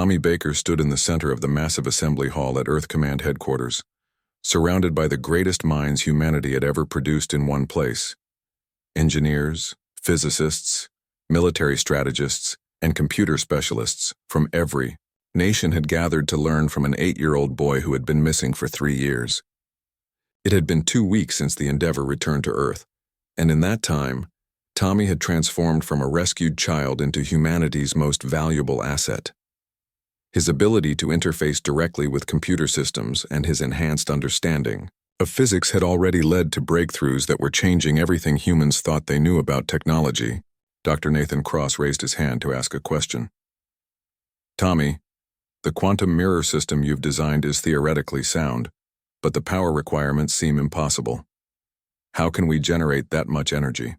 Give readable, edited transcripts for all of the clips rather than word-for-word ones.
Tommy Baker stood in the center of the massive assembly hall at Earth Command headquarters, surrounded by the greatest minds humanity had ever produced in one place. Engineers, physicists, military strategists, and computer specialists from every nation had gathered to learn from an 8-year-old boy who had been missing for 3 years. It had been 2 weeks since the Endeavour returned to Earth, and in that time, Tommy had transformed from a rescued child into humanity's most valuable asset. His ability to interface directly with computer systems and his enhanced understanding of physics had already led to breakthroughs that were changing everything humans thought they knew about technology. Dr. Nathan Cross raised his hand to ask a question. Tommy, the quantum mirror system you've designed is theoretically sound, but the power requirements seem impossible. How can we generate that much energy?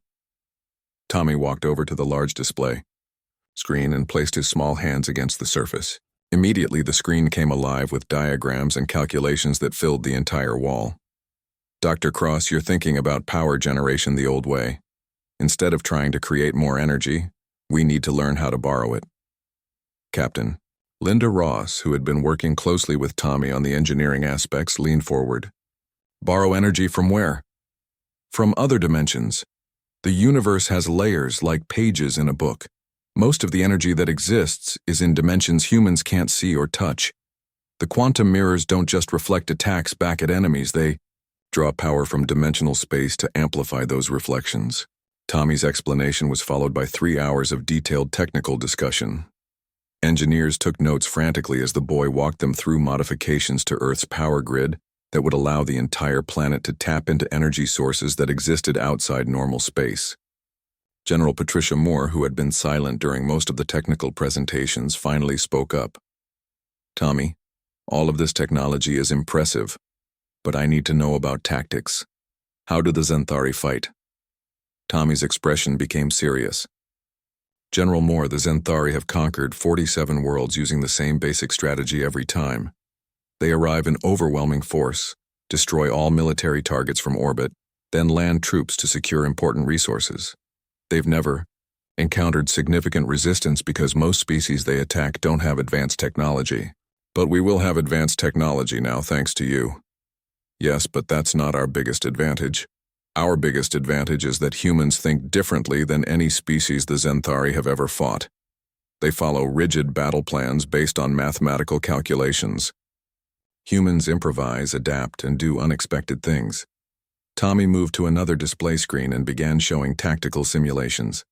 Tommy walked over to the large display screen and placed his small hands against the surface. Immediately, the screen came alive with diagrams and calculations that filled the entire wall. Dr. Cross, you're thinking about power generation the old way. Instead of trying to create more energy, we need to learn how to borrow it. Captain Linda Ross, who had been working closely with Tommy on the engineering aspects, leaned forward. Borrow energy from where? From other dimensions. The universe has layers like pages in a book. Most of the energy that exists is in dimensions humans can't see or touch. The quantum mirrors don't just reflect attacks back at enemies, they draw power from dimensional space to amplify those reflections. Tommy's explanation was followed by 3 hours of detailed technical discussion. Engineers took notes frantically as the boy walked them through modifications to Earth's power grid that would allow the entire planet to tap into energy sources that existed outside normal space. General Patricia Moore, who had been silent during most of the technical presentations, finally spoke up. Tommy, all of this technology is impressive, but I need to know about tactics. How do the Zenthari fight? Tommy's expression became serious. General Moore, the Zenthari have conquered 47 worlds using the same basic strategy every time. They arrive in overwhelming force, destroy all military targets from orbit, then land troops to secure important resources. They've never encountered significant resistance because most species they attack don't have advanced technology. But we will have advanced technology now, thanks to you. Yes, but that's not our biggest advantage. Our biggest advantage is that humans think differently than any species the Zenthari have ever fought. They follow rigid battle plans based on mathematical calculations. Humans improvise, adapt, and do unexpected things. Tommy moved to another display screen and began showing tactical simulations.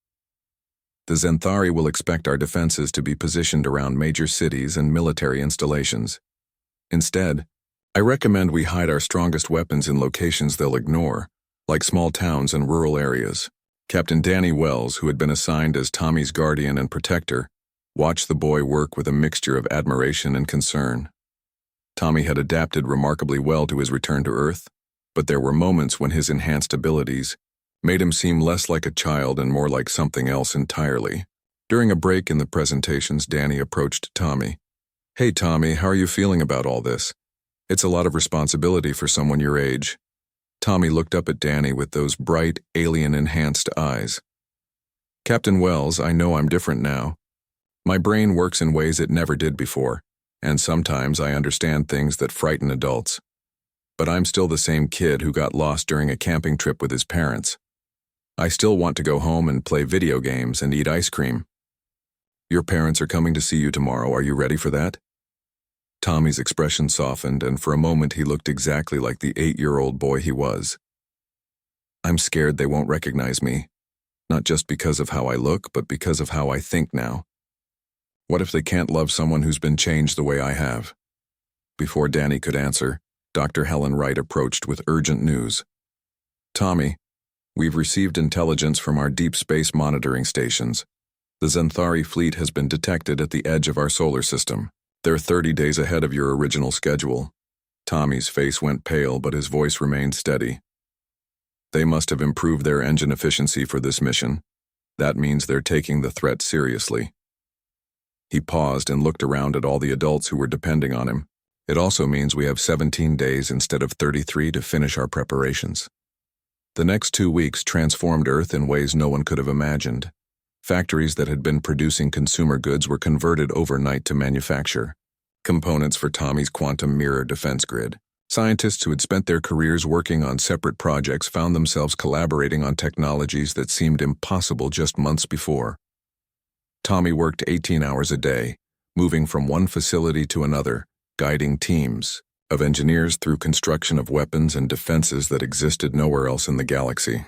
The Zenthari will expect our defenses to be positioned around major cities and military installations. Instead, I recommend we hide our strongest weapons in locations they'll ignore, like small towns and rural areas. Captain Danny Wells, who had been assigned as Tommy's guardian and protector, watched the boy work with a mixture of admiration and concern. Tommy had adapted remarkably well to his return to Earth, but there were moments when his enhanced abilities made him seem less like a child and more like something else entirely. During a break in the presentations, Danny approached Tommy. Hey Tommy, how are you feeling about all this? It's a lot of responsibility for someone your age. Tommy looked up at Danny with those bright, alien-enhanced eyes. Captain Wells, I know I'm different now. My brain works in ways it never did before, and sometimes I understand things that frighten adults. But I'm still the same kid who got lost during a camping trip with his parents. I still want to go home and play video games and eat ice cream. Your parents are coming to see you tomorrow. Are you ready for that? Tommy's expression softened, and for a moment he looked exactly like the 8-year-old boy he was. I'm scared they won't recognize me, not just because of how I look, but because of how I think now. What if they can't love someone who's been changed the way I have? Before Danny could answer, Dr. Helen Wright approached with urgent news. Tommy, we've received intelligence from our deep space monitoring stations. The Zenthari fleet has been detected at the edge of our solar system. They're 30 days ahead of your original schedule. Tommy's face went pale, but his voice remained steady. They must have improved their engine efficiency for this mission. That means they're taking the threat seriously. He paused and looked around at all the adults who were depending on him. It also means we have 17 days instead of 33 to finish our preparations. The next 2 weeks transformed Earth in ways no one could have imagined. Factories that had been producing consumer goods were converted overnight to manufacture components for Tommy's quantum mirror defense grid. Scientists who had spent their careers working on separate projects found themselves collaborating on technologies that seemed impossible just months before. Tommy worked 18 hours a day, moving from one facility to another, guiding teams of engineers through construction of weapons and defenses that existed nowhere else in the galaxy.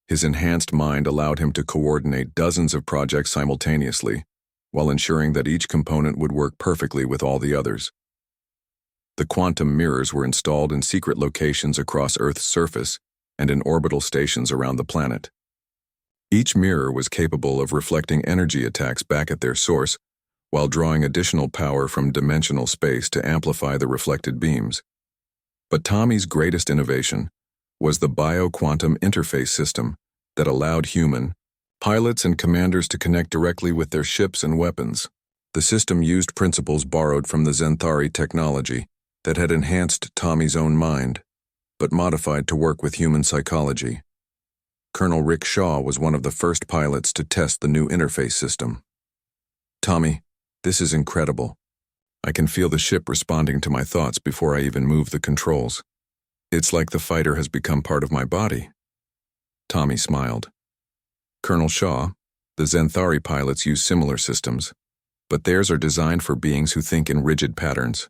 His enhanced mind allowed him to coordinate dozens of projects simultaneously, while ensuring that each component would work perfectly with all the others. The quantum mirrors were installed in secret locations across Earth's surface and in orbital stations around the planet. Each mirror was capable of reflecting energy attacks back at their source, while drawing additional power from dimensional space to amplify the reflected beams. But Tommy's greatest innovation was the bio-quantum interface system that allowed human pilots and commanders to connect directly with their ships and weapons. The system used principles borrowed from the Xanthari technology that had enhanced Tommy's own mind, but modified to work with human psychology. Colonel Rick Shaw was one of the first pilots to test the new interface system. "Tommy, this is incredible. I can feel the ship responding to my thoughts before I even move the controls. It's like the fighter has become part of my body." Tommy smiled. Colonel Shaw, the Xanthari pilots use similar systems, but theirs are designed for beings who think in rigid patterns.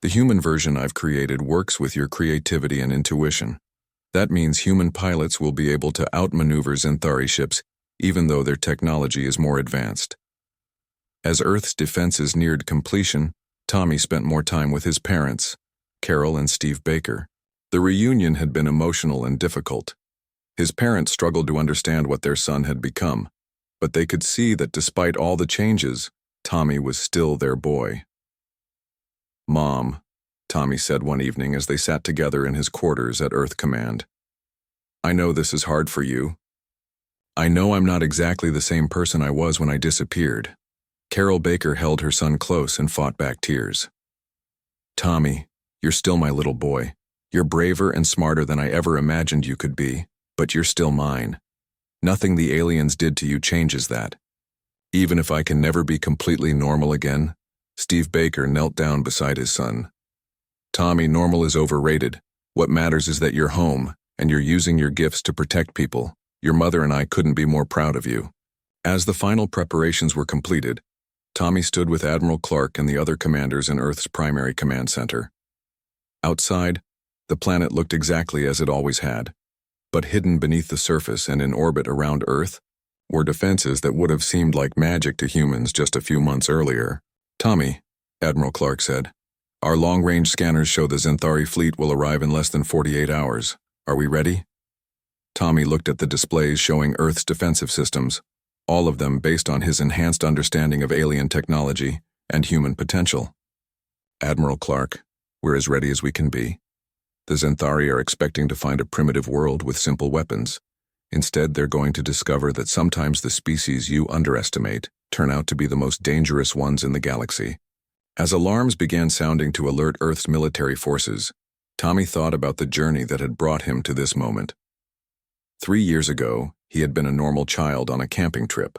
The human version I've created works with your creativity and intuition. That means human pilots will be able to outmaneuver Xanthari ships, even though their technology is more advanced. As Earth's defenses neared completion, Tommy spent more time with his parents, Carol and Steve Baker. The reunion had been emotional and difficult. His parents struggled to understand what their son had become, but they could see that despite all the changes, Tommy was still their boy. "Mom," Tommy said one evening as they sat together in his quarters at Earth Command, "I know this is hard for you. I know I'm not exactly the same person I was when I disappeared." Carol Baker held her son close and fought back tears. "Tommy, you're still my little boy. You're braver and smarter than I ever imagined you could be, but you're still mine. Nothing the aliens did to you changes that. Even if I can never be completely normal again." Steve Baker knelt down beside his son. "Tommy, normal is overrated. What matters is that you're home, and you're using your gifts to protect people. Your mother and I couldn't be more proud of you." As the final preparations were completed, Tommy stood with Admiral Clark and the other commanders in Earth's primary command center. Outside, the planet looked exactly as it always had, but hidden beneath the surface and in orbit around Earth were defenses that would have seemed like magic to humans just a few months earlier. "Tommy," Admiral Clark said, "our long-range scanners show the Xanthari fleet will arrive in less than 48 hours. Are we ready?" Tommy looked at the displays showing Earth's defensive systems, all of them based on his enhanced understanding of alien technology and human potential. "Admiral Clark, we're as ready as we can be. The Xanthari are expecting to find a primitive world with simple weapons. Instead, they're going to discover that sometimes the species you underestimate turn out to be the most dangerous ones in the galaxy." As alarms began sounding to alert Earth's military forces, Tommy thought about the journey that had brought him to this moment. 3 years ago, he had been a normal child on a camping trip.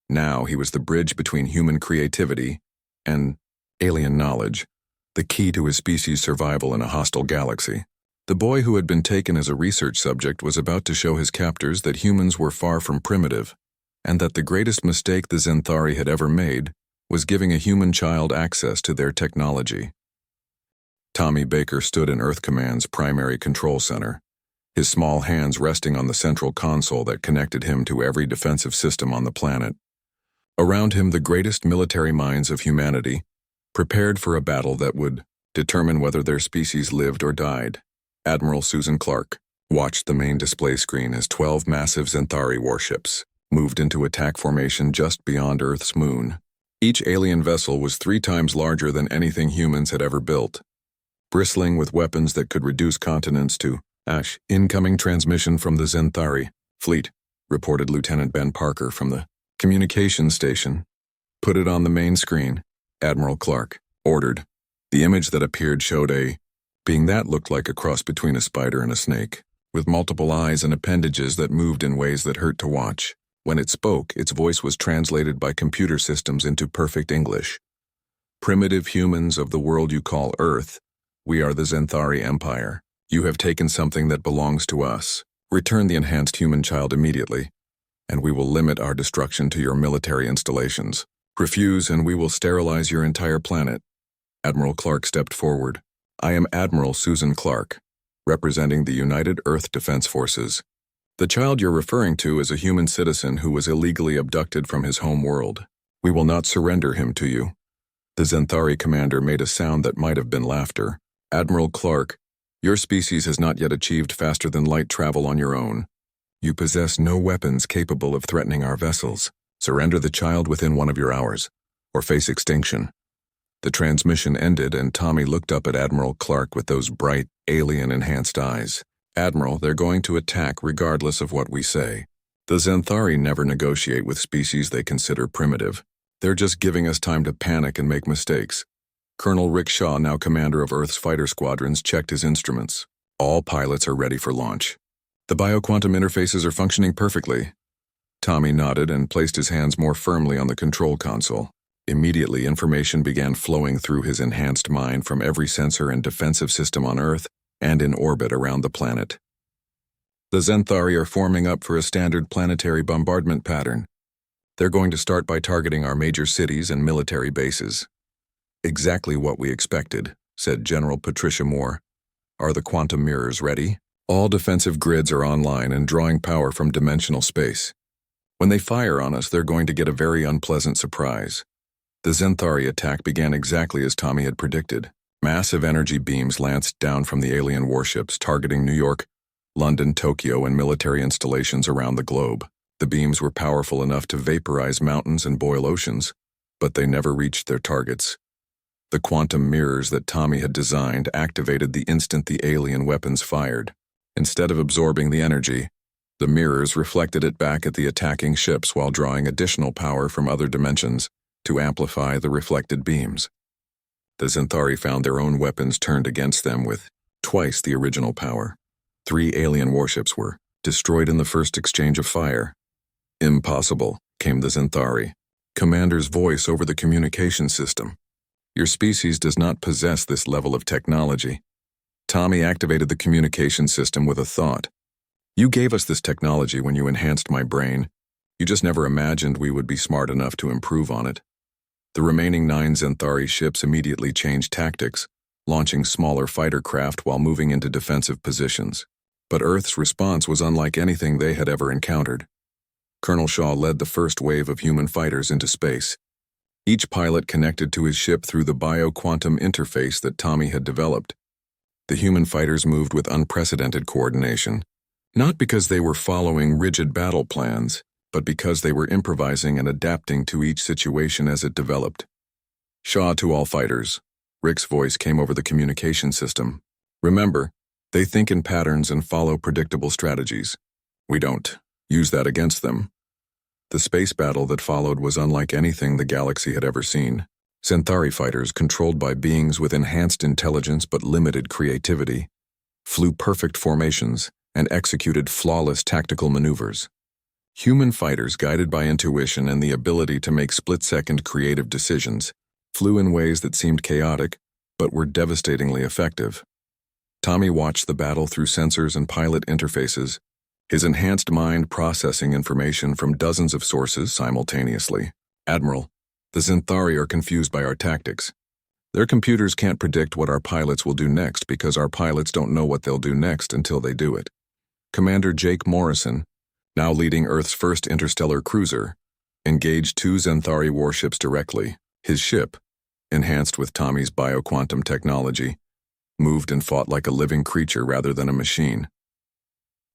Now he was the bridge between human creativity and alien knowledge, the key to his species' survival in a hostile galaxy. The boy who had been taken as a research subject was about to show his captors that humans were far from primitive, and that the greatest mistake the Xanthari had ever made was giving a human child access to their technology. Tommy Baker stood in Earth Command's primary control center, his small hands resting on the central console that connected him to every defensive system on the planet. Around him, the greatest military minds of humanity prepared for a battle that would determine whether their species lived or died. Admiral Susan Clark watched the main display screen as 12 massive Xanthari warships moved into attack formation just beyond Earth's moon. Each alien vessel was 3 times larger than anything humans had ever built, bristling with weapons that could reduce continents to ash. "Incoming transmission from the Xanthari fleet," reported Lieutenant Ben Parker from the communications station. "Put it on the main screen," Admiral Clark ordered. The image that appeared showed a being that looked like a cross between a spider and a snake, with multiple eyes and appendages that moved in ways that hurt to watch. When it spoke, its voice was translated by computer systems into perfect English. Primitive humans of the world you call Earth, we are the Zenthari Empire. You have taken something that belongs to us. Return the enhanced human child immediately, and we will limit our destruction to your military installations. Refuse and we will sterilize your entire planet. Admiral Clark stepped forward. I am Admiral Susan Clark, representing the United Earth Defense Forces. The child you're referring to is a human citizen who was illegally abducted from his home world. We will not surrender him to you. The Zenthari commander made a sound that might have been laughter. Admiral Clark, your species has not yet achieved faster-than-light travel on your own. You possess no weapons capable of threatening our vessels. Surrender the child within 1 of your hours, or face extinction. The transmission ended and Tommy looked up at Admiral Clark with those bright, alien-enhanced eyes. Admiral, they're going to attack regardless of what we say. The Zenthari never negotiate with species they consider primitive. They're just giving us time to panic and make mistakes. Colonel Rick Shaw, now commander of Earth's fighter squadrons, checked his instruments. All pilots are ready for launch. The bioquantum interfaces are functioning perfectly. Tommy nodded and placed his hands more firmly on the control console. Immediately, information began flowing through his enhanced mind from every sensor and defensive system on Earth and in orbit around the planet. The Zenthari are forming up for a standard planetary bombardment pattern. They're going to start by targeting our major cities and military bases. Exactly what we expected, said General Patricia Moore. Are the quantum mirrors ready? All defensive grids are online and drawing power from dimensional space. When they fire on us, they're going to get a very unpleasant surprise. The Zenthari attack began exactly as Tommy had predicted. Massive energy beams lanced down from the alien warships, targeting New York, London, Tokyo, and military installations around the globe. The beams were powerful enough to vaporize mountains and boil oceans, but they never reached their targets. The quantum mirrors that Tommy had designed activated the instant the alien weapons fired. Instead of absorbing the energy, the mirrors reflected it back at the attacking ships while drawing additional power from other dimensions to amplify the reflected beams. The Zenthari found their own weapons turned against them with twice the original power. 3 alien warships were destroyed in the first exchange of fire. Impossible, came the Zenthari. Commander's voice over the communication system. Your species does not possess this level of technology. Tommy activated the communication system with a thought. You gave us this technology when you enhanced my brain. You just never imagined we would be smart enough to improve on it. The remaining 9 Zenthari ships immediately changed tactics, launching smaller fighter craft while moving into defensive positions. But Earth's response was unlike anything they had ever encountered. Colonel Shaw led the first wave of human fighters into space. Each pilot connected to his ship through the bioquantum interface that Tommy had developed. The human fighters moved with unprecedented coordination, not because they were following rigid battle plans, but because they were improvising and adapting to each situation as it developed. Shaw to all fighters. Rick's voice came over the communication system. Remember, they think in patterns and follow predictable strategies. We don't. Use that against them. The space battle that followed was unlike anything the galaxy had ever seen. Zenthari fighters, controlled by beings with enhanced intelligence but limited creativity, flew perfect formations and executed flawless tactical maneuvers. Human fighters, guided by intuition and the ability to make split-second creative decisions, flew in ways that seemed chaotic but were devastatingly effective. Tommy watched the battle through sensors and pilot interfaces, his enhanced mind processing information from dozens of sources simultaneously. Admiral, the Zenthari are confused by our tactics. Their computers can't predict what our pilots will do next because our pilots don't know what they'll do next until they do it. Commander Jake Morrison, now leading Earth's first interstellar cruiser, engaged 2 Zenthari warships directly. His ship, enhanced with Tommy's bioquantum technology, moved and fought like a living creature rather than a machine.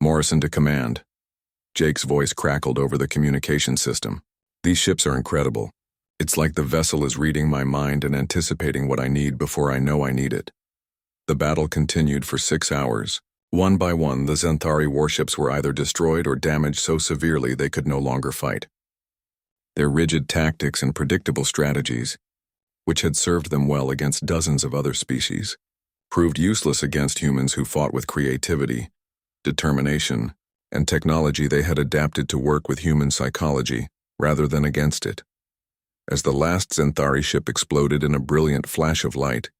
Morrison to command. Jake's voice crackled over the communication system. These ships are incredible. It's like the vessel is reading my mind and anticipating what I need before I know I need it. The battle continued for 6 hours. One by one, the Zenthari warships were either destroyed or damaged so severely they could no longer fight. Their rigid tactics and predictable strategies, which had served them well against dozens of other species, proved useless against humans who fought with creativity, determination, and technology they had adapted to work with human psychology, rather than against it. As the last Xanthari ship exploded in a brilliant flash of light,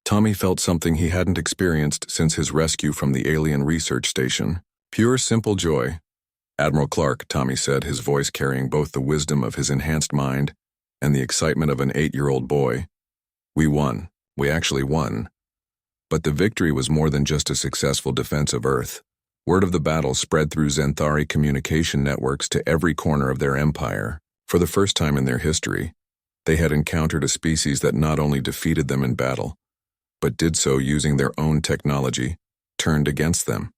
Tommy felt something he hadn't experienced since his rescue from the alien research station. Pure, simple joy. "Admiral Clark," Tommy said, his voice carrying both the wisdom of his enhanced mind and the excitement of an 8-year-old boy. "We won. We actually won." But the victory was more than just a successful defense of Earth. Word of the battle spread through Xanthari communication networks to every corner of their empire. For the first time in their history, they had encountered a species that not only defeated them in battle, but did so using their own technology, turned against them.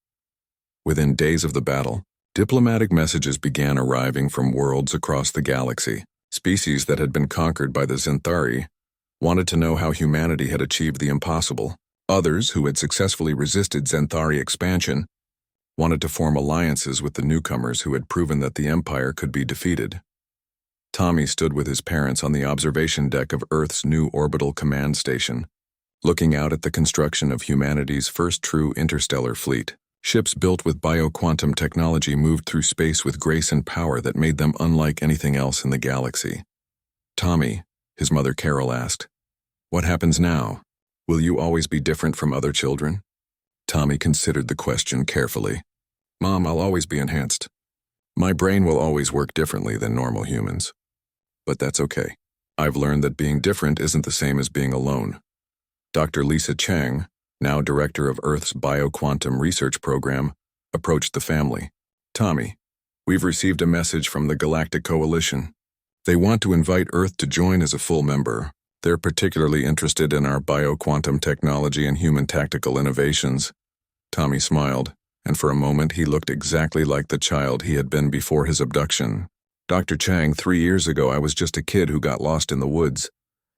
Within days of the battle, diplomatic messages began arriving from worlds across the galaxy. Species that had been conquered by the Xanthari wanted to know how humanity had achieved the impossible. Others, who had successfully resisted Xanthari expansion, wanted to form alliances with the newcomers who had proven that the Empire could be defeated. Tommy stood with his parents on the observation deck of Earth's new orbital command station, looking out at the construction of humanity's first true interstellar fleet. Ships built with bioquantum technology moved through space with grace and power that made them unlike anything else in the galaxy. "Tommy," his mother Carol asked, "what happens now? Will you always be different from other children?" Tommy considered the question carefully. "Mom, I'll always be enhanced. My brain will always work differently than normal humans. But that's okay. I've learned that being different isn't the same as being alone." Dr. Lisa Chang, now director of Earth's Bioquantum Research Program, approached the family. "Tommy, we've received a message from the Galactic Coalition. They want to invite Earth to join as a full member. They're particularly interested in our bioquantum technology and human tactical innovations." Tommy smiled, and for a moment he looked exactly like the child he had been before his abduction. "Dr. Chang, 3 years ago I was just a kid who got lost in the woods.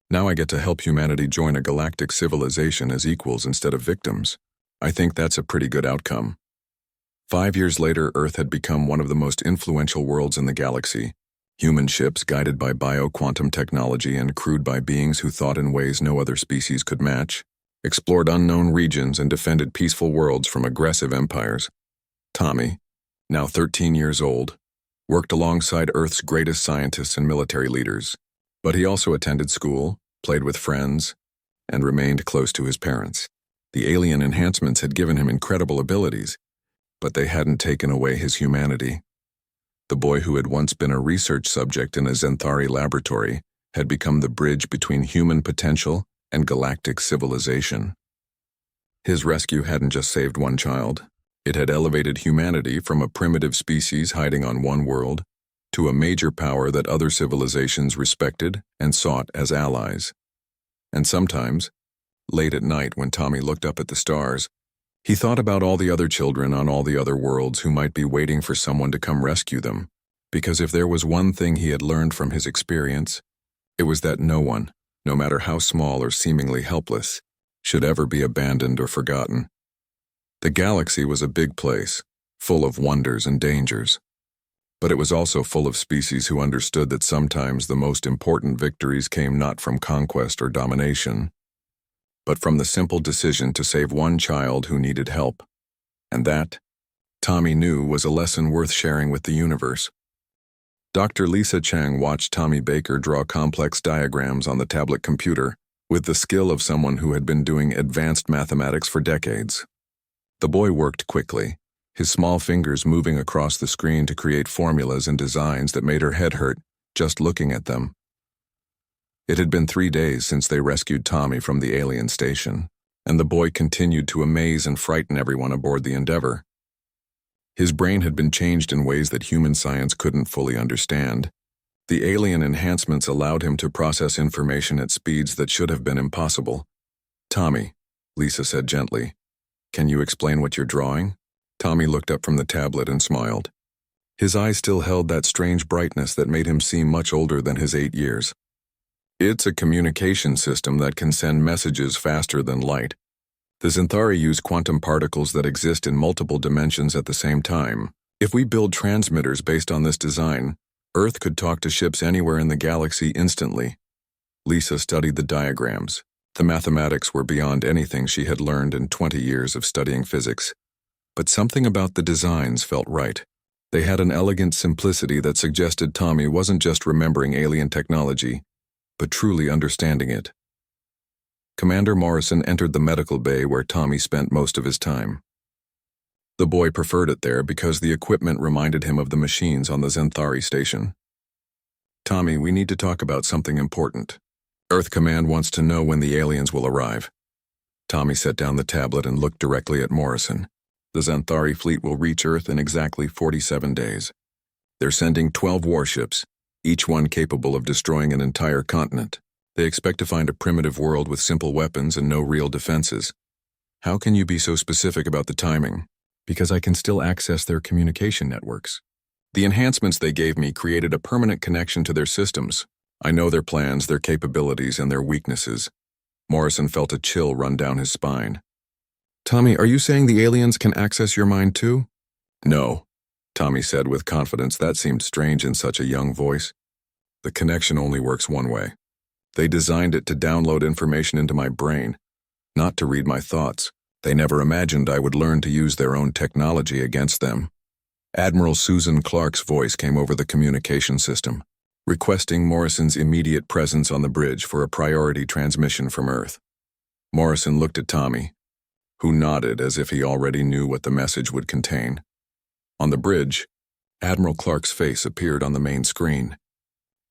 Now I get to help humanity join a galactic civilization as equals instead of victims. I think that's a pretty good outcome." 5 years later, Earth had become one of the most influential worlds in the galaxy. Human ships guided by bioquantum technology and crewed by beings who thought in ways no other species could match, explored unknown regions and defended peaceful worlds from aggressive empires. Tommy, now 13 years old, worked alongside Earth's greatest scientists and military leaders. But he also attended school, played with friends, and remained close to his parents. The alien enhancements had given him incredible abilities, but they hadn't taken away his humanity. The boy who had once been a research subject in a Xanthari laboratory had become the bridge between human potential and galactic civilization. His rescue hadn't just saved one child. It had elevated humanity from a primitive species hiding on one world to a major power that other civilizations respected and sought as allies. And sometimes, late at night when Tommy looked up at the stars, he thought about all the other children on all the other worlds who might be waiting for someone to come rescue them, because if there was one thing he had learned from his experience, it was that no one, no matter how small or seemingly helpless, should ever be abandoned or forgotten. The galaxy was a big place, full of wonders and dangers. But it was also full of species who understood that sometimes the most important victories came not from conquest or domination, but from the simple decision to save one child who needed help. And that, Tommy knew, was a lesson worth sharing with the universe. Dr. Lisa Chang watched Tommy Baker draw complex diagrams on the tablet computer with the skill of someone who had been doing advanced mathematics for decades. The boy worked quickly, his small fingers moving across the screen to create formulas and designs that made her head hurt just looking at them. It had been 3 days since they rescued Tommy from the alien station, and the boy continued to amaze and frighten everyone aboard the Endeavor. His brain had been changed in ways that human science couldn't fully understand. The alien enhancements allowed him to process information at speeds that should have been impossible. "Tommy," Lisa said gently, "can you explain what you're drawing?" Tommy looked up from the tablet and smiled. His eyes still held that strange brightness that made him seem much older than his 8 years. "It's a communication system that can send messages faster than light. The Xanthari use quantum particles that exist in multiple dimensions at the same time. If we build transmitters based on this design, Earth could talk to ships anywhere in the galaxy instantly." Lisa studied the diagrams. The mathematics were beyond anything she had learned in 20 years of studying physics. But something about the designs felt right. They had an elegant simplicity that suggested Tommy wasn't just remembering alien technology, but truly understanding it. Commander Morrison entered the medical bay where Tommy spent most of his time. The boy preferred it there because the equipment reminded him of the machines on the Zenthari station. "Tommy, we need to talk about something important. Earth Command wants to know when the aliens will arrive." Tommy set down the tablet and looked directly at Morrison. "The Zenthari fleet will reach Earth in exactly 47 days. They're sending 12 warships, each one capable of destroying an entire continent. They expect to find a primitive world with simple weapons and no real defenses. How can you be so specific about the timing?" "Because I can still access their communication networks. The enhancements they gave me created a permanent connection to their systems. I know their plans, their capabilities, and their weaknesses." Morrison felt a chill run down his spine. "Tommy, are you saying the aliens can access your mind too?" "No," Tommy said with confidence that seemed strange in such a young voice. "The connection only works one way. They designed it to download information into my brain, not to read my thoughts. They never imagined I would learn to use their own technology against them." Admiral Susan Clark's voice came over the communication system, requesting Morrison's immediate presence on the bridge for a priority transmission from Earth. Morrison looked at Tommy, who nodded as if he already knew what the message would contain. On the bridge, Admiral Clark's face appeared on the main screen.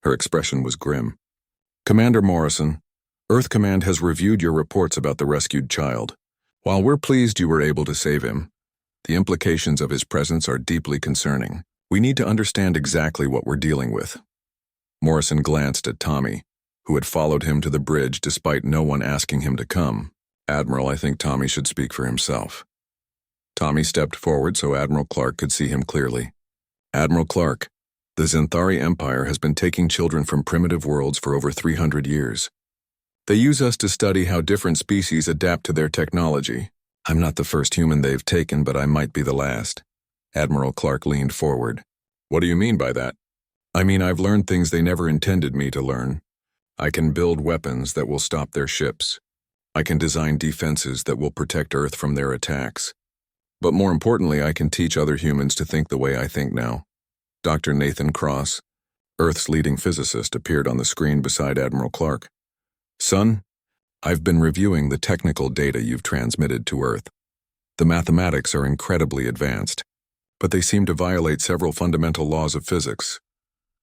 Her expression was grim. "Commander Morrison, Earth Command has reviewed your reports about the rescued child. While we're pleased you were able to save him, the implications of his presence are deeply concerning. We need to understand exactly what we're dealing with." Morrison glanced at Tommy, who had followed him to the bridge despite no one asking him to come. "Admiral, I think Tommy should speak for himself." Tommy stepped forward so Admiral Clark could see him clearly. "Admiral Clark, the Zenthari Empire has been taking children from primitive worlds for over 300 years. They use us to study how different species adapt to their technology. I'm not the first human they've taken, but I might be the last." Admiral Clark leaned forward. "What do you mean by that?" "I mean, I've learned things they never intended me to learn. I can build weapons that will stop their ships. I can design defenses that will protect Earth from their attacks. But more importantly, I can teach other humans to think the way I think now." Dr. Nathan Cross, Earth's leading physicist, appeared on the screen beside Admiral Clark. "Son, I've been reviewing the technical data you've transmitted to Earth. The mathematics are incredibly advanced, but they seem to violate several fundamental laws of physics."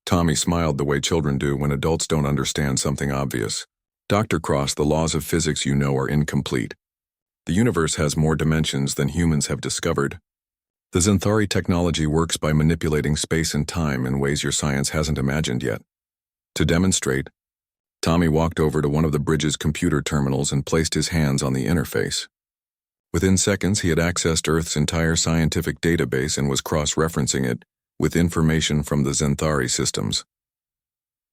Tommy smiled the way children do when adults don't understand something obvious. "Dr. Cross, the laws of physics you know are incomplete. The universe has more dimensions than humans have discovered. The Zenthari technology works by manipulating space and time in ways your science hasn't imagined yet. To demonstrate, Tommy walked over to one of the bridge's computer terminals and placed his hands on the interface. Within seconds, he had accessed Earth's entire scientific database and was cross-referencing it with information from the Zenthari systems.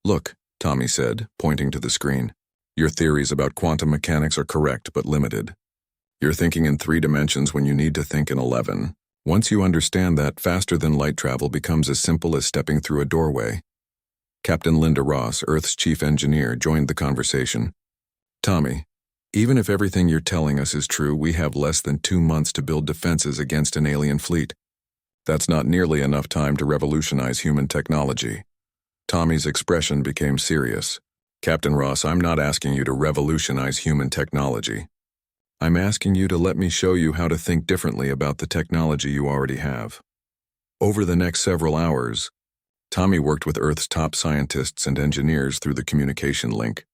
"Look," Tommy said, pointing to the screen. "Your theories about quantum mechanics are correct but limited. You're thinking in 3 dimensions when you need to think in 11. Once you understand that, faster-than-light travel becomes as simple as stepping through a doorway." Captain Linda Ross, Earth's chief engineer, joined the conversation. "Tommy, even if everything you're telling us is true, we have less than 2 months to build defenses against an alien fleet. That's not nearly enough time to revolutionize human technology." Tommy's expression became serious. "Captain Ross, I'm not asking you to revolutionize human technology. I'm asking you to let me show you how to think differently about the technology you already have." Over the next several hours, Tommy worked with Earth's top scientists and engineers through the communication link.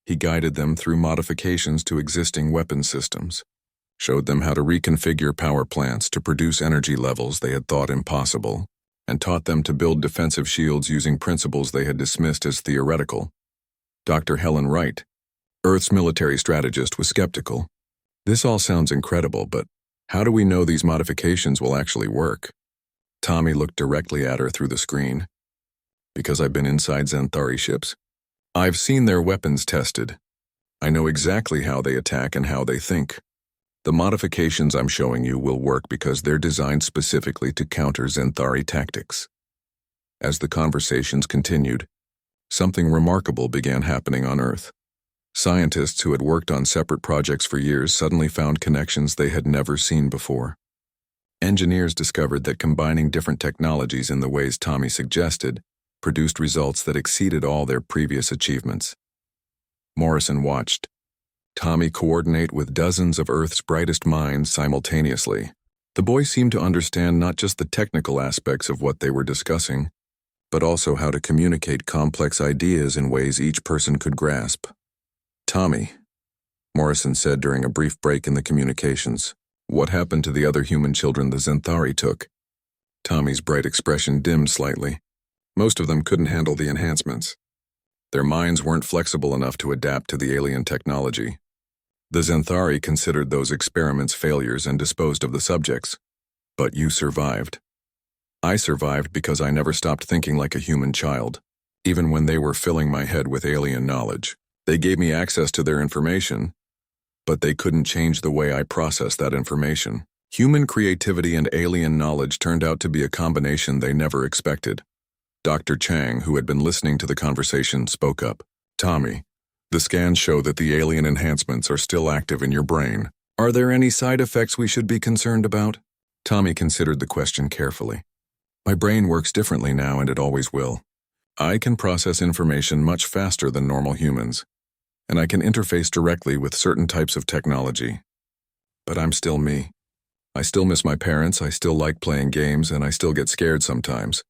He guided them through modifications to existing weapon systems, showed them how to reconfigure power plants to produce energy levels they had thought impossible, and taught them to build defensive shields using principles they had dismissed as theoretical. Dr. Helen Wright, Earth's military strategist, was skeptical. "This all sounds incredible, but how do we know these modifications will actually work?" Tommy looked directly at her through the screen. "Because I've been inside Zenthari ships. I've seen their weapons tested. I know exactly how they attack and how they think. The modifications I'm showing you will work because they're designed specifically to counter Zenthari tactics." As the conversations continued, something remarkable began happening on Earth. Scientists who had worked on separate projects for years suddenly found connections they had never seen before. Engineers discovered that combining different technologies in the ways Tommy suggested produced results that exceeded all their previous achievements. Morrison watched Tommy coordinate with dozens of Earth's brightest minds simultaneously. The boy seemed to understand not just the technical aspects of what they were discussing, but also how to communicate complex ideas in ways each person could grasp. "Tommy," Morrison said during a brief break in the communications, "what happened to the other human children the Xanthari took?" Tommy's bright expression dimmed slightly. Most of them couldn't handle the enhancements. Their minds weren't flexible enough to adapt to the alien technology. The Xanthari considered those experiments failures and disposed of the subjects. But you survived. I survived because I never stopped thinking like a human child, even when they were filling my head with alien knowledge. They gave me access to their information, but they couldn't change the way I processed that information. Human creativity and alien knowledge turned out to be a combination they never expected. Dr. Chang, who had been listening to the conversation, spoke up. "Tommy, the scans show that the alien enhancements are still active in your brain. Are there any side effects we should be concerned about?" Tommy considered the question carefully. "My brain works differently now, and it always will. I can process information much faster than normal humans, and I can interface directly with certain types of technology. But I'm still me. I still miss my parents, I still like playing games, and I still get scared sometimes."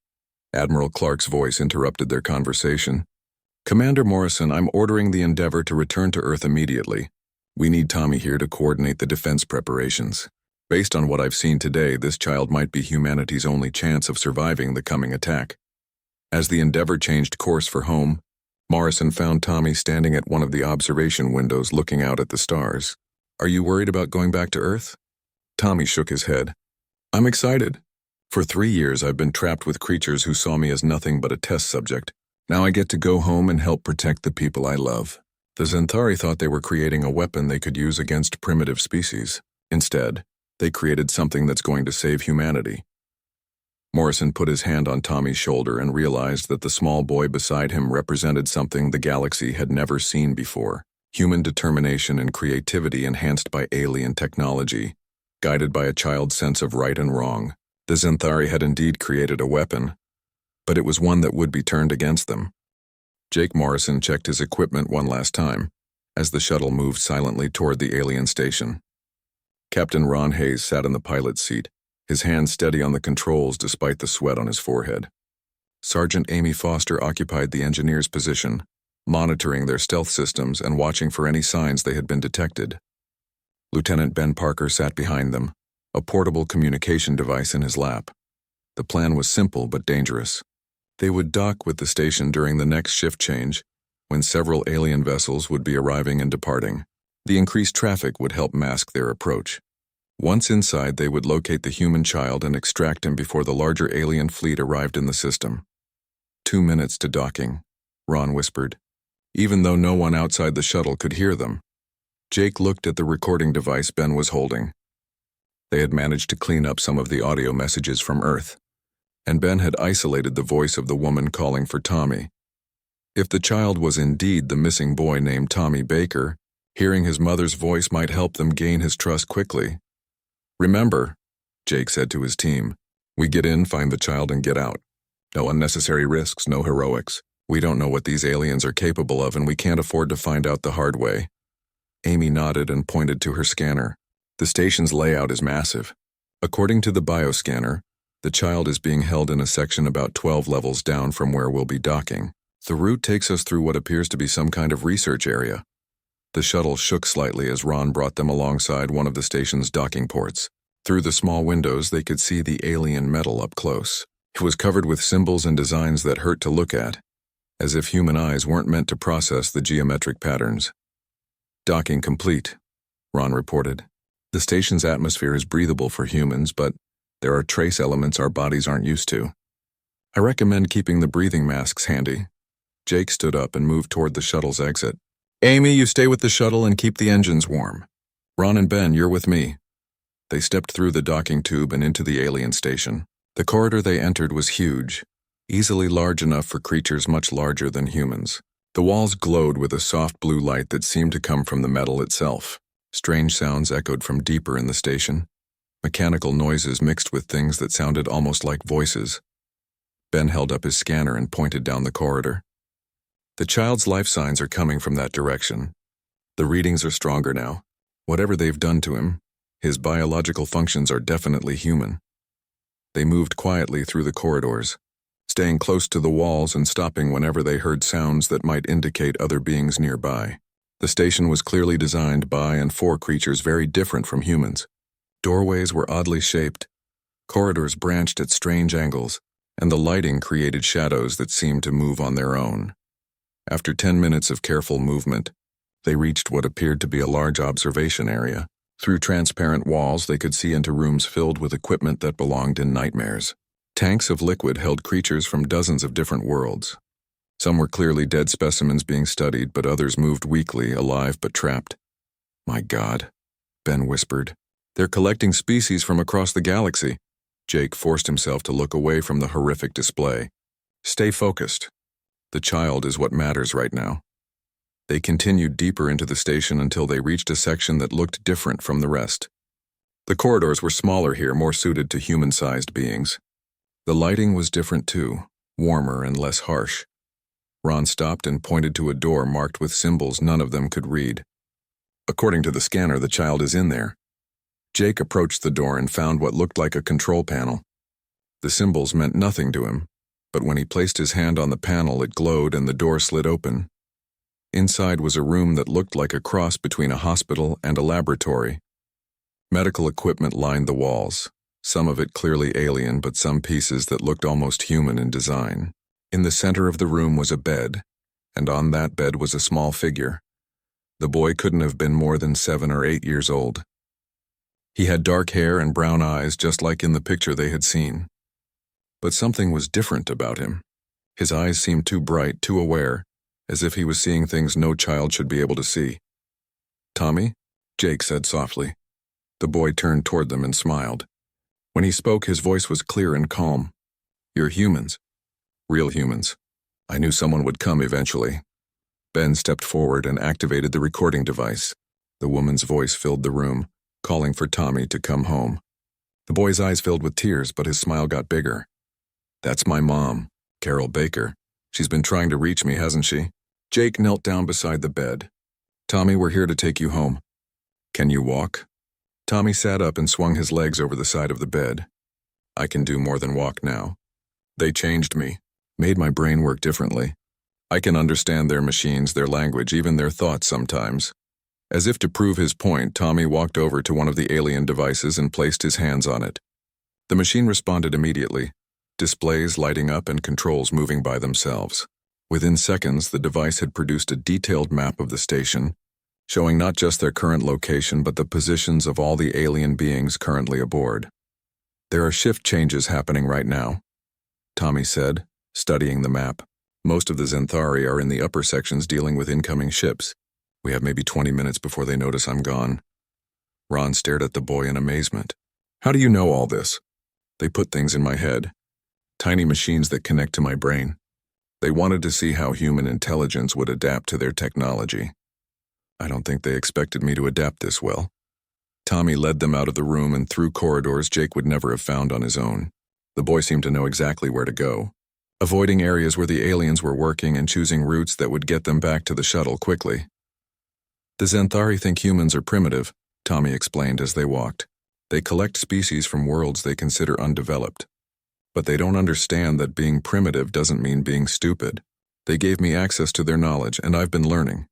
Admiral Clark's voice interrupted their conversation. "Commander Morrison, I'm ordering the Endeavour to return to Earth immediately. We need Tommy here to coordinate the defense preparations. Based on what I've seen today, this child might be humanity's only chance of surviving the coming attack." As the Endeavour changed course for home, Morrison found Tommy standing at one of the observation windows looking out at the stars. "Are you worried about going back to Earth?" Tommy shook his head. "I'm excited. For 3 years I've been trapped with creatures who saw me as nothing but a test subject. Now I get to go home and help protect the people I love." The Xanthari thought they were creating a weapon they could use against primitive species. Instead, they created something that's going to save humanity. Morrison put his hand on Tommy's shoulder and realized that the small boy beside him represented something the galaxy had never seen before. Human determination and creativity enhanced by alien technology, guided by a child's sense of right and wrong. The Xanthari had indeed created a weapon, but it was one that would be turned against them. Jake Morrison checked his equipment one last time, as the shuttle moved silently toward the alien station. Captain Ron Hayes sat in the pilot's seat, his hands steady on the controls despite the sweat on his forehead. Sergeant Amy Foster occupied the engineer's position, monitoring their stealth systems and watching for any signs they had been detected. Lieutenant Ben Parker sat behind them, a portable communication device in his lap. The plan was simple but dangerous. They would dock with the station during the next shift change, when several alien vessels would be arriving and departing. The increased traffic would help mask their approach. Once inside, they would locate the human child and extract him before the larger alien fleet arrived in the system. 2 minutes to docking, Ron whispered, even though no one outside the shuttle could hear them. Jake looked at the recording device Ben was holding. They had managed to clean up some of the audio messages from Earth, and Ben had isolated the voice of the woman calling for Tommy. If the child was indeed the missing boy named Tommy Baker, hearing his mother's voice might help them gain his trust quickly. "Remember," Jake said to his team, "we get in, find the child, and get out. No unnecessary risks, no heroics. We don't know what these aliens are capable of, and we can't afford to find out the hard way." Amy nodded and pointed to her scanner. The station's layout is massive. According to the bioscanner, the child is being held in a section about 12 levels down from where we'll be docking. The route takes us through what appears to be some kind of research area. The shuttle shook slightly as Ron brought them alongside one of the station's docking ports. Through the small windows, they could see the alien metal up close. It was covered with symbols and designs that hurt to look at, as if human eyes weren't meant to process the geometric patterns. "Docking complete," Ron reported. "The station's atmosphere is breathable for humans, but there are trace elements our bodies aren't used to. I recommend keeping the breathing masks handy." Jake stood up and moved toward the shuttle's exit. "Amy, you stay with the shuttle and keep the engines warm. Ron and Ben, you're with me." They stepped through the docking tube and into the alien station. The corridor they entered was huge, easily large enough for creatures much larger than humans. The walls glowed with a soft blue light that seemed to come from the metal itself. Strange sounds echoed from deeper in the station. mechanical noises mixed with things that sounded almost like voices. Ben held up his scanner and pointed down the corridor. The child's life signs are coming from that direction. The readings are stronger now. Whatever they've done to him, his biological functions are definitely human. They moved quietly through the corridors, staying close to the walls and stopping whenever they heard sounds that might indicate other beings nearby. The station was clearly designed by and for creatures very different from humans. Doorways were oddly shaped, corridors branched at strange angles, and the lighting created shadows that seemed to move on their own. After 10 minutes of careful movement, they reached what appeared to be a large observation area. Through transparent walls, they could see into rooms filled with equipment that belonged in nightmares. Tanks of liquid held creatures from dozens of different worlds. Some were clearly dead specimens being studied, but others moved weakly, alive but trapped. "My God," Ben whispered. "They're collecting species from across the galaxy." Jake forced himself to look away from the horrific display. "Stay focused. The child is what matters right now." They continued deeper into the station until they reached a section that looked different from the rest. The corridors were smaller here, more suited to human-sized beings. The lighting was different too, warmer and less harsh. Ron stopped and pointed to a door marked with symbols none of them could read. "According to the scanner, the child is in there." Jake approached the door and found what looked like a control panel. The symbols meant nothing to him, but when he placed his hand on the panel, it glowed and the door slid open. Inside was a room that looked like a cross between a hospital and a laboratory. Medical equipment lined the walls, some of it clearly alien, but some pieces that looked almost human in design. In the center of the room was a bed, and on that bed was a small figure. The boy couldn't have been more than 7 or 8 years old. He had dark hair and brown eyes, just like in the picture they had seen. But something was different about him. His eyes seemed too bright, too aware, as if he was seeing things no child should be able to see. "Tommy?" Jake said softly. The boy turned toward them and smiled. When he spoke, his voice was clear and calm. "You're humans. Real humans. I knew someone would come eventually." Ben stepped forward and activated the recording device. The woman's voice filled the room, calling for Tommy to come home. The boy's eyes filled with tears, but his smile got bigger. "That's my mom, Carol Baker. She's been trying to reach me, hasn't she?" Jake knelt down beside the bed. "Tommy, we're here to take you home. Can you walk?" Tommy sat up and swung his legs over the side of the bed. "I can do more than walk now. They changed me, made my brain work differently. I can understand their machines, their language, even their thoughts sometimes." As if to prove his point, Tommy walked over to one of the alien devices and placed his hands on it. The machine responded immediately, displays lighting up and controls moving by themselves. Within seconds, the device had produced a detailed map of the station, showing not just their current location but the positions of all the alien beings currently aboard. "There are shift changes happening right now," Tommy said, studying the map. "Most of the Xanthari are in the upper sections dealing with incoming ships. We have maybe 20 minutes before they notice I'm gone." Ron stared at the boy in amazement. "How do you know all this?" "They put things in my head. Tiny machines that connect to my brain. They wanted to see how human intelligence would adapt to their technology. I don't think they expected me to adapt this well." Tommy led them out of the room and through corridors Jake would never have found on his own. The boy seemed to know exactly where to go, avoiding areas where the aliens were working and choosing routes that would get them back to the shuttle quickly. "The Xanthari think humans are primitive," Tommy explained as they walked. "They collect species from worlds they consider undeveloped. But they don't understand that being primitive doesn't mean being stupid. They gave me access to their knowledge, and I've been learning."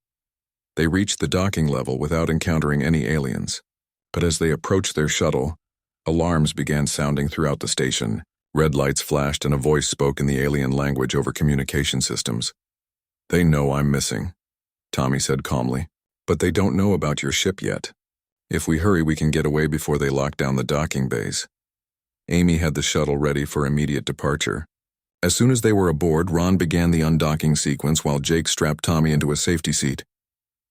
They reached the docking level without encountering any aliens. But as they approached their shuttle, alarms began sounding throughout the station. Red lights flashed and a voice spoke in the alien language over communication systems. "They know I'm missing," Tommy said calmly. "But they don't know about your ship yet. If we hurry, we can get away before they lock down the docking bays." Amy had the shuttle ready for immediate departure. As soon as they were aboard, Ron began the undocking sequence while Jake strapped Tommy into a safety seat.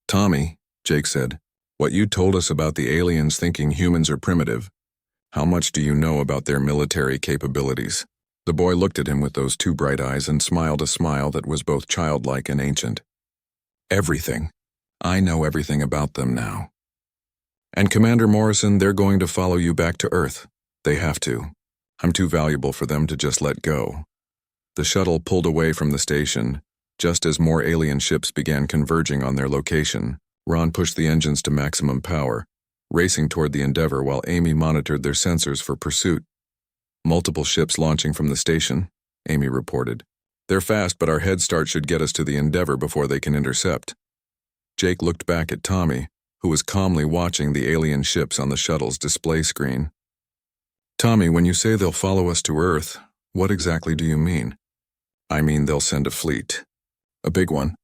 "Tommy," Jake said, "what you told us about the aliens thinking humans are primitive, how much do you know about their military capabilities?" The boy looked at him with those two bright eyes and smiled a smile that was both childlike and ancient. "Everything. I know everything about them now." And Commander Morrison, they're going to follow you back to Earth. They have to. I'm too valuable for them to just let go. The shuttle pulled away from the station. Just as more alien ships began converging on their location, Ron pushed the engines to maximum power, racing toward the Endeavour while Amy monitored their sensors for pursuit. Multiple ships launching from the station, Amy reported. They're fast, but our head start should get us to the Endeavour before they can intercept. Jake looked back at Tommy, who was calmly watching the alien ships on the shuttle's display screen. Tommy, when you say they'll follow us to Earth, what exactly do you mean? I mean they'll send a fleet. A big one.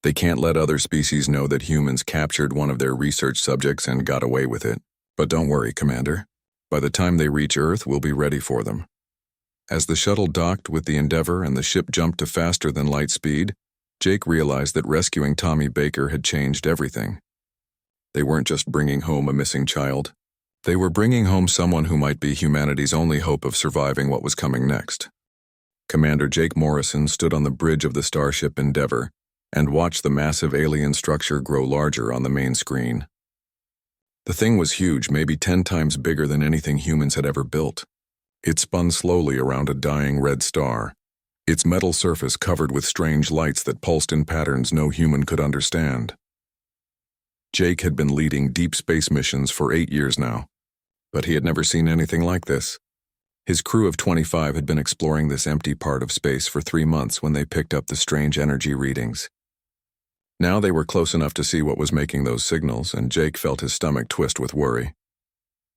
They can't let other species know that humans captured one of their research subjects and got away with it. But don't worry, Commander. By the time they reach Earth, we'll be ready for them. As the shuttle docked with the Endeavour and the ship jumped to faster than light speed, Jake realized that rescuing Tommy Baker had changed everything. They weren't just bringing home a missing child. They were bringing home someone who might be humanity's only hope of surviving what was coming next. Commander Jake Morrison stood on the bridge of the starship Endeavour and watched the massive alien structure grow larger on the main screen. The thing was huge, maybe 10 times bigger than anything humans had ever built. It spun slowly around a dying red star, its metal surface covered with strange lights that pulsed in patterns no human could understand. Jake had been leading deep space missions for 8 years now, but he had never seen anything like this. His crew of 25 had been exploring this empty part of space for 3 months when they picked up the strange energy readings. Now they were close enough to see what was making those signals, and Jake felt his stomach twist with worry.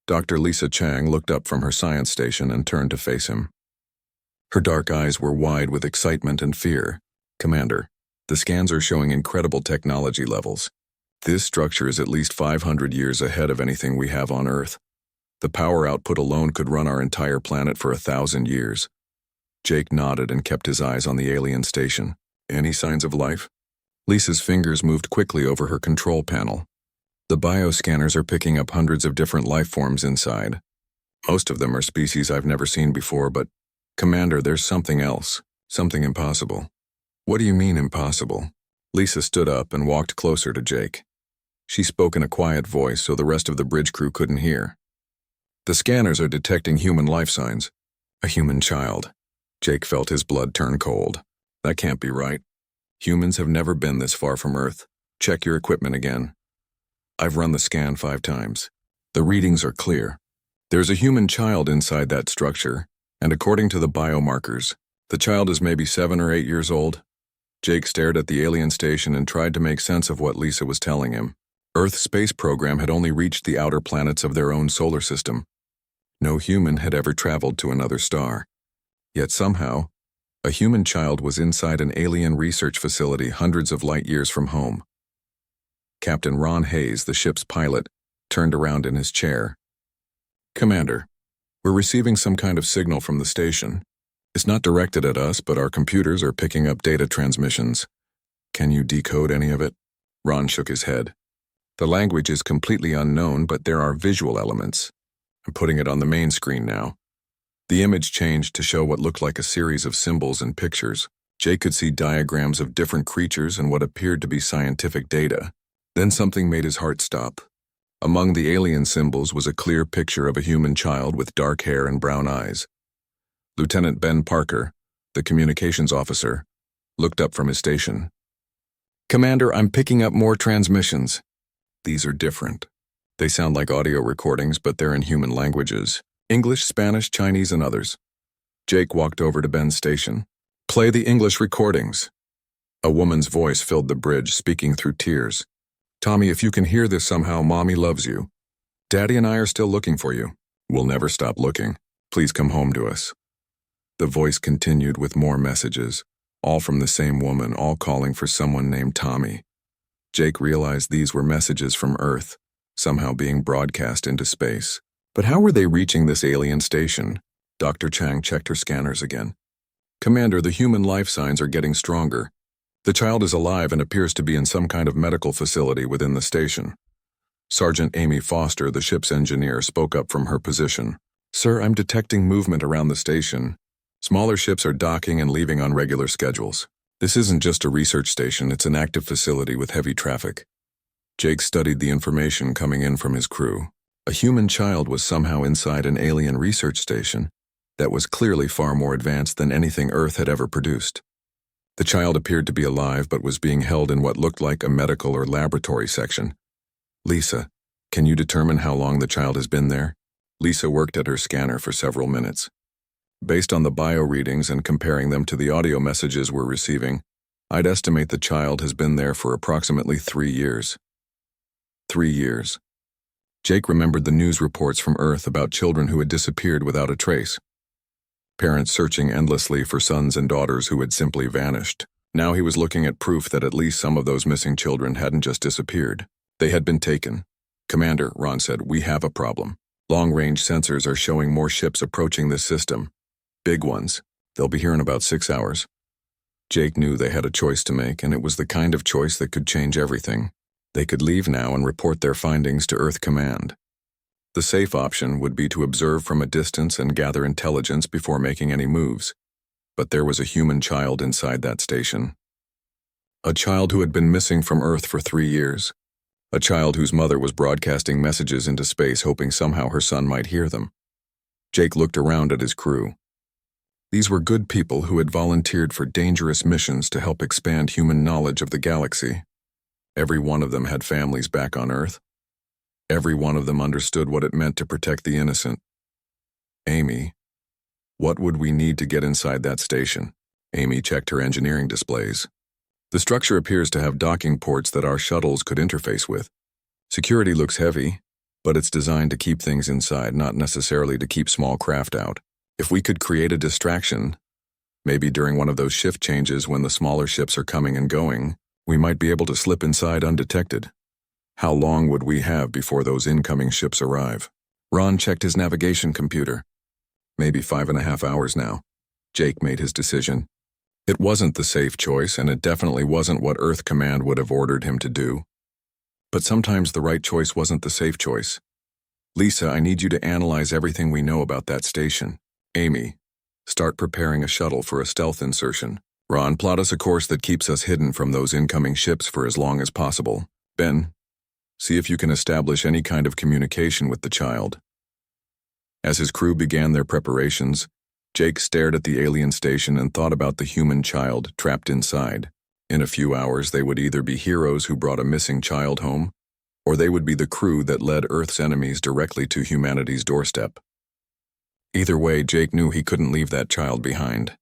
Dr. Lisa Chang looked up from her science station and turned to face him. Her dark eyes were wide with excitement and fear. Commander, the scans are showing incredible technology levels. This structure is at least 500 years ahead of anything we have on Earth. The power output alone could run our entire planet for 1,000 years. Jake nodded and kept his eyes on the alien station. Any signs of life? Lisa's fingers moved quickly over her control panel. The bioscanners are picking up hundreds of different life forms inside. Most of them are species I've never seen before, but, Commander, there's something else. Something impossible. What do you mean impossible? Lisa stood up and walked closer to Jake. She spoke in a quiet voice so the rest of the bridge crew couldn't hear. The scanners are detecting human life signs. A human child. Jake felt his blood turn cold. That can't be right. Humans have never been this far from Earth. Check your equipment again. I've run the scan 5 times. The readings are clear. There's a human child inside that structure, and according to the biomarkers, the child is maybe 7 or 8 years old. Jake stared at the alien station and tried to make sense of what Lisa was telling him. Earth's space program had only reached the outer planets of their own solar system. No human had ever traveled to another star. Yet somehow, a human child was inside an alien research facility hundreds of light years from home. Captain Ron Hayes, the ship's pilot, turned around in his chair. Commander, we're receiving some kind of signal from the station. It's not directed at us, but our computers are picking up data transmissions. Can you decode any of it? Ron shook his head. The language is completely unknown, but there are visual elements. I'm putting it on the main screen now. The image changed to show what looked like a series of symbols and pictures. Jake could see diagrams of different creatures and what appeared to be scientific data. Then something made his heart stop. Among the alien symbols was a clear picture of a human child with dark hair and brown eyes. Lieutenant Ben Parker, the communications officer, looked up from his station. Commander, I'm picking up more transmissions. These are different. They sound like audio recordings, but they're in human languages. English, Spanish, Chinese, and others. Jake walked over to Ben's station. Play the English recordings. A woman's voice filled the bridge, speaking through tears. Tommy, if you can hear this somehow, Mommy loves you. Daddy and I are still looking for you. We'll never stop looking. Please come home to us. The voice continued with more messages, all from the same woman, all calling for someone named Tommy. Jake realized these were messages from Earth, somehow being broadcast into space. But how were they reaching this alien station? Dr. Chang checked her scanners again. Commander, the human life signs are getting stronger. The child is alive and appears to be in some kind of medical facility within the station. Sergeant Amy Foster, the ship's engineer, spoke up from her position. Sir, I'm detecting movement around the station. Smaller ships are docking and leaving on regular schedules. This isn't just a research station, it's an active facility with heavy traffic. Jake studied the information coming in from his crew. A human child was somehow inside an alien research station that was clearly far more advanced than anything Earth had ever produced. The child appeared to be alive but was being held in what looked like a medical or laboratory section. Lisa, can you determine how long the child has been there? Lisa worked at her scanner for several minutes. Based on the bio readings and comparing them to the audio messages we're receiving, I'd estimate the child has been there for approximately 3 years. 3 years. Jake remembered the news reports from Earth about children who had disappeared without a trace. Parents searching endlessly for sons and daughters who had simply vanished. Now he was looking at proof that at least some of those missing children hadn't just disappeared. They had been taken. Commander, Ron said, we have a problem. Long-range sensors are showing more ships approaching this system. Big ones. They'll be here in about 6 hours. Jake knew they had a choice to make, and it was the kind of choice that could change everything. They could leave now and report their findings to Earth Command. The safe option would be to observe from a distance and gather intelligence before making any moves. But there was a human child inside that station. A child who had been missing from Earth for 3 years. A child whose mother was broadcasting messages into space hoping somehow her son might hear them. Jake looked around at his crew. These were good people who had volunteered for dangerous missions to help expand human knowledge of the galaxy. Every one of them had families back on Earth. Every one of them understood what it meant to protect the innocent. Amy, what would we need to get inside that station? Amy checked her engineering displays. The structure appears to have docking ports that our shuttles could interface with. Security looks heavy, but it's designed to keep things inside, not necessarily to keep small craft out. If we could create a distraction, maybe during one of those shift changes when the smaller ships are coming and going, we might be able to slip inside undetected. How long would we have before those incoming ships arrive? Ron checked his navigation computer. Maybe 5.5 hours now. Jake made his decision. It wasn't the safe choice, and it definitely wasn't what Earth Command would have ordered him to do. But sometimes the right choice wasn't the safe choice. Lisa, I need you to analyze everything we know about that station. Amy, start preparing a shuttle for a stealth insertion. Ron, plot us a course that keeps us hidden from those incoming ships for as long as possible. Ben, see if you can establish any kind of communication with the child. As his crew began their preparations, Jake stared at the alien station and thought about the human child trapped inside. In a few hours, they would either be heroes who brought a missing child home, or they would be the crew that led Earth's enemies directly to humanity's doorstep. Either way, Jake knew he couldn't leave that child behind.